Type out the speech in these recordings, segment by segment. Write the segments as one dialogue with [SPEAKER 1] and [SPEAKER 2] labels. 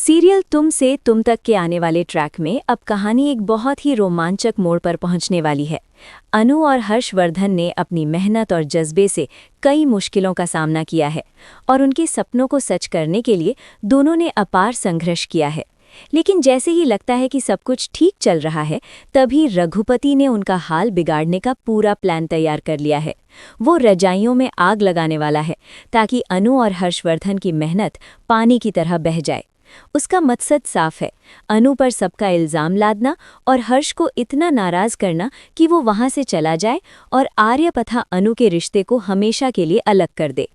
[SPEAKER 1] Serial तुम से तुम तक के आने वाले ट्रैक में अब कहानी एक बहुत ही रोमांचक मोड़ पर पहुंचने वाली है। अनु और हर्षवर्धन ने अपनी मेहनत और जज्बे से कई मुश्किलों का सामना किया है और उनके सपनों को सच करने के लिए दोनों ने अपार संघर्ष किया है। लेकिन जैसे ही लगता है कि सब कुछ ठीक चल रहा है, तभी रघुपति ने उनका हाल बिगाड़ने का पूरा प्लान तैयार कर लिया है। वो रजाइयों में आग लगाने वाला है ताकि अनु और हर्षवर्धन की मेहनत पानी की तरह बह जाए। उसका मकसद साफ है, अनु पर सबका इल्जाम लादना और हर्ष को इतना नाराज करना कि वो वहां से चला जाए और आर्य तथा अनु के रिश्ते को हमेशा के लिए अलग कर दे।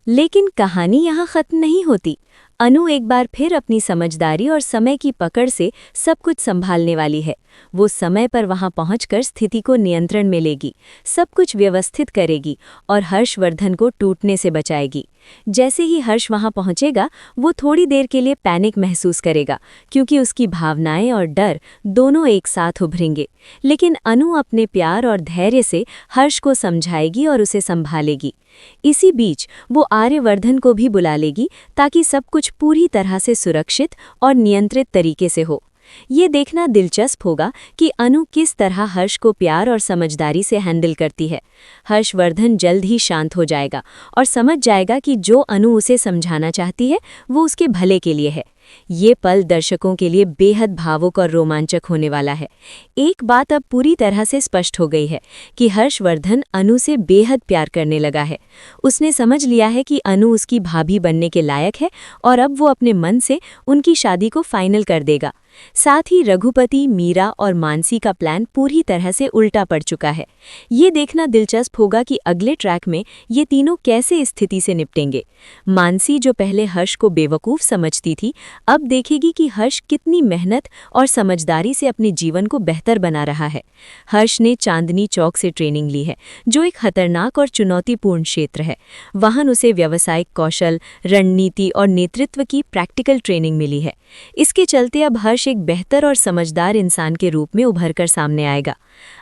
[SPEAKER 1] लेकिन कहानी यहाँ खत्म नहीं होती। अनु एक बार फिर अपनी समझदारी और समय की पकड़ से सब कुछ संभालने वाली है। वो समय पर वहां पहुंचकर स्थिति को नियंत्रण में लेगी, सब कुछ व्यवस्थित करेगी और हर्षवर्धन को टूटने से बचाएगी। जैसे ही हर्ष वहां पहुंचेगा, वो थोड़ी देर के लिए पैनिक महसूस करेगा क्योंकि उसकी भावनाएं और डर दोनों एक साथ उभरेंगे। लेकिन अनु अपने प्यार और धैर्य से हर्ष को समझाएगी और उसे संभालेगी। इसी बीच वो आर्यवर्धन को भी बुला लेगी ताकि सब कुछ पूरी तरह से सुरक्षित और नियंत्रित तरीके से हो। ये देखना दिलचस्प होगा कि अनु किस तरह हर्ष को प्यार और समझदारी से हैंडल करती है। हर्षवर्धन जल्द ही शांत हो जाएगा और समझ जाएगा कि जो अनु उसे समझाना चाहती है वो उसके भले के लिए है। ये पल दर्शकों के लिए बेहद भावुक और रोमांचक होने वाला है। एक बात अब पूरी तरह से स्पष्ट हो गई है कि हर्षवर्धन अनु से बेहद प्यार करने लगा है। उसने समझ लिया है कि अनु उसकी भाभी बनने के लायक है और अब वो अपने मन से उनकी शादी को फाइनल कर देगा। साथ ही रघुपति, मीरा और मानसी का प्लान पूरी तरह से उल्टा पड़ चुका है। ये देखना दिलचस्प होगा कि अगले ट्रैक में ये तीनों कैसे इस स्थिति से निपटेंगे। मानसी, जो पहले हर्ष को बेवकूफ़ समझती थी, अब देखेगी कि हर्ष कितनी मेहनत और समझदारी से अपने जीवन को बेहतर बना रहा है। हर्ष ने चांदनी चौक से ट्रेनिंग ली है, जो एक खतरनाक और चुनौतीपूर्ण क्षेत्र है। वहां उसे व्यावसायिक कौशल, रणनीति और नेतृत्व की प्रैक्टिकल ट्रेनिंग मिली है। इसके चलते अब हर्ष एक बेहतर और समझदार इंसान के रूप में उभरकर सामने आएगा।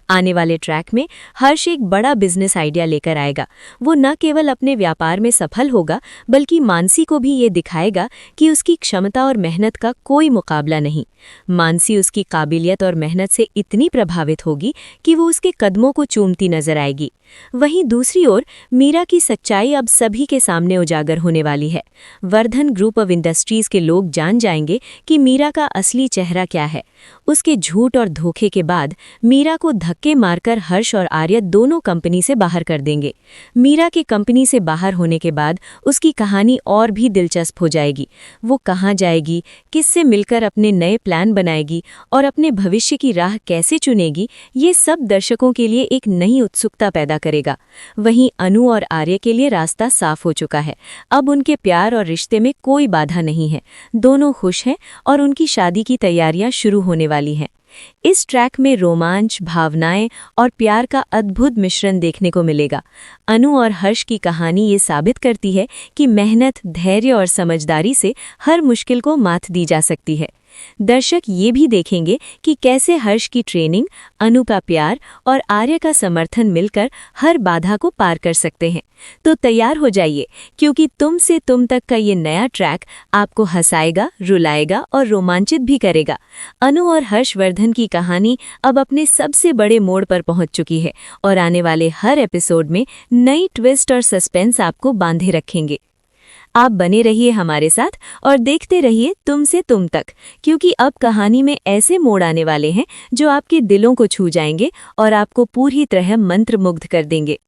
[SPEAKER 1] आने वाले ट्रैक में हर्ष एक बड़ा बिजनेस आइडिया लेकर आएगा। वो न केवल अपने व्यापार में सफल होगा, बल्कि मानसी को भी ये दिखाएगा कि उसकी क्षमता और मेहनत का कोई मुकाबला नहीं। मानसी उसकी काबिलियत और मेहनत से इतनी प्रभावित होगी कि वो उसके कदमों को चूमती नजर आएगी। वहीं दूसरी ओर मीरा की सच्चाई अब सभी के सामने उजागर होने वाली है। वर्धन ग्रुप ऑफ इंडस्ट्रीज के लोग जान जाएंगे कि मीरा का असली चेहरा क्या है। उसके झूठ और धोखे के बाद मीरा को धक्के मारकर हर्ष और आर्य दोनों कंपनी से बाहर कर देंगे। मीरा के कंपनी से बाहर होने के बाद उसकी कहानी और भी दिलचस्प हो जाएगी। वो कहाँ जाएगी, किससे मिलकर अपने नए प्लान बनाएगी और अपने भविष्य की राह कैसे चुनेगी, ये सब दर्शकों के लिए एक नई उत्सुकता पैदा करेगा। वहीं अनु और आर्य के लिए रास्ता साफ हो चुका है। अब उनके प्यार और रिश्ते में कोई बाधा नहीं है। दोनों खुश हैं और उनकी शादी की तैयारियां शुरू होने वाली हैं। इस ट्रैक में रोमांच, भावनाएं और प्यार का अद्भुत मिश्रण देखने को मिलेगा। अनु और हर्ष की कहानी ये साबित करती है कि मेहनत, धैर्य और समझदारी से हर मुश्किल को मात दी जा सकती है। दर्शक ये भी देखेंगे कि कैसे हर्ष की ट्रेनिंग, अनु का प्यार और आर्य का समर्थन मिलकर हर बाधा को पार कर सकते हैं। तो तैयार हो जाइए, क्योंकि तुम से तुम तक का ये नया ट्रैक आपको हंसाएगा, रुलाएगा और रोमांचित भी करेगा। अनु और हर्षवर्धन की कहानी अब अपने सबसे बड़े मोड़ पर पहुंच चुकी है और आने वाले हर एपिसोड में नई ट्विस्ट और सस्पेंस आपको बांधे रखेंगे। आप बने रहिए हमारे साथ और देखते रहिए तुम से तुम तक, क्योंकि अब कहानी में ऐसे मोड़ आने वाले हैं जो आपके दिलों को छू जाएंगे और आपको पूरी तरह मंत्रमुग्ध कर देंगे।